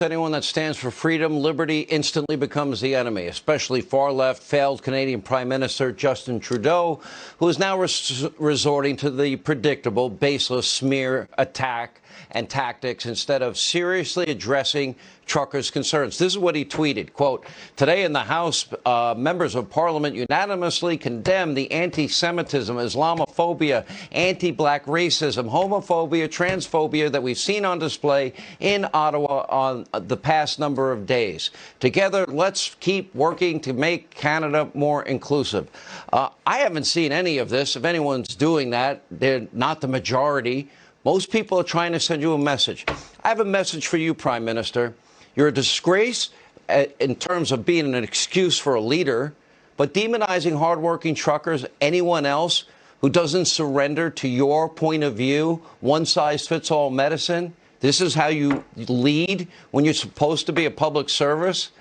Anyone that stands for freedom, liberty instantly becomes the enemy, especially far-left, failed Canadian Prime Minister Justin Trudeau, who is now resorting to the predictable, baseless smear attack and tactics instead of seriously addressing truckers' concerns. This is what he tweeted, quote, "Today in the House, members of Parliament unanimously condemned the anti-Semitism, Islamophobia, anti-black racism, homophobia, transphobia that we've seen on display in Ottawa on the past number of days. Together, let's keep working to make Canada more inclusive." I haven't seen any of this. If anyone's doing that, they're not the majority. Most people are trying to send you a message. I have a message for you, Prime Minister. You're a disgrace in terms of being an excuse for a leader, but demonizing hardworking truckers, anyone else who doesn't surrender to your point of view, one-size-fits-all medicine, this is how you lead when you're supposed to be a public servant.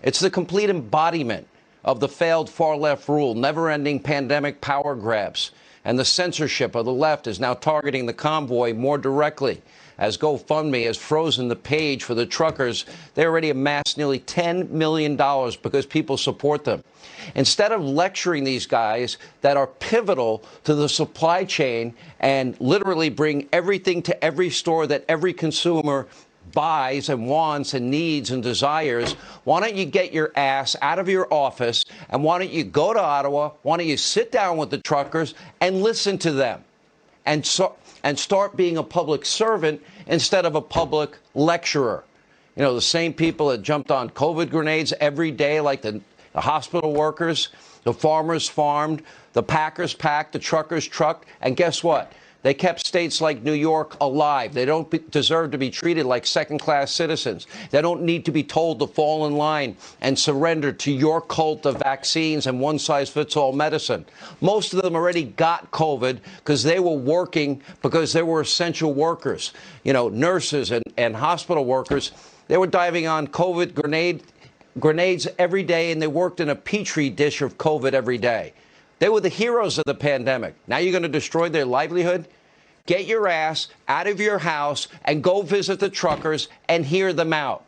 It's the complete embodiment of the failed far-left rule, never-ending pandemic power grabs. And the censorship of the left is now targeting the convoy more directly. As GoFundMe has frozen the page for the truckers, they already amassed nearly $10 million because people support them. Instead of lecturing these guys that are pivotal to the supply chain and literally bring everything to every store that every consumer buys and wants and needs and desires, why don't you get your ass out of your office and why don't you go to Ottawa, why don't you sit down with the truckers and listen to them and start being a public servant instead of a public lecturer. You know, the same people that jumped on COVID grenades every day, like the hospital workers, the farmers farmed, the packers packed, the truckers trucked, and guess what? They kept states like New York alive. They don't deserve to be treated like second-class citizens. They don't need to be told to fall in line and surrender to your cult of vaccines and one-size-fits-all medicine. Most of them already got COVID because they were working, because they were essential workers. You know, nurses and hospital workers, they were diving on COVID grenades every day, and they worked in a petri dish of COVID every day. They were the heroes of the pandemic. Now you're going to destroy their livelihood? Get your ass out of your house and go visit the truckers and hear them out.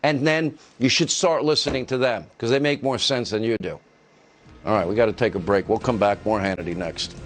And then you should start listening to them because they make more sense than you do. All right, we got to take a break. We'll come back. More Hannity next.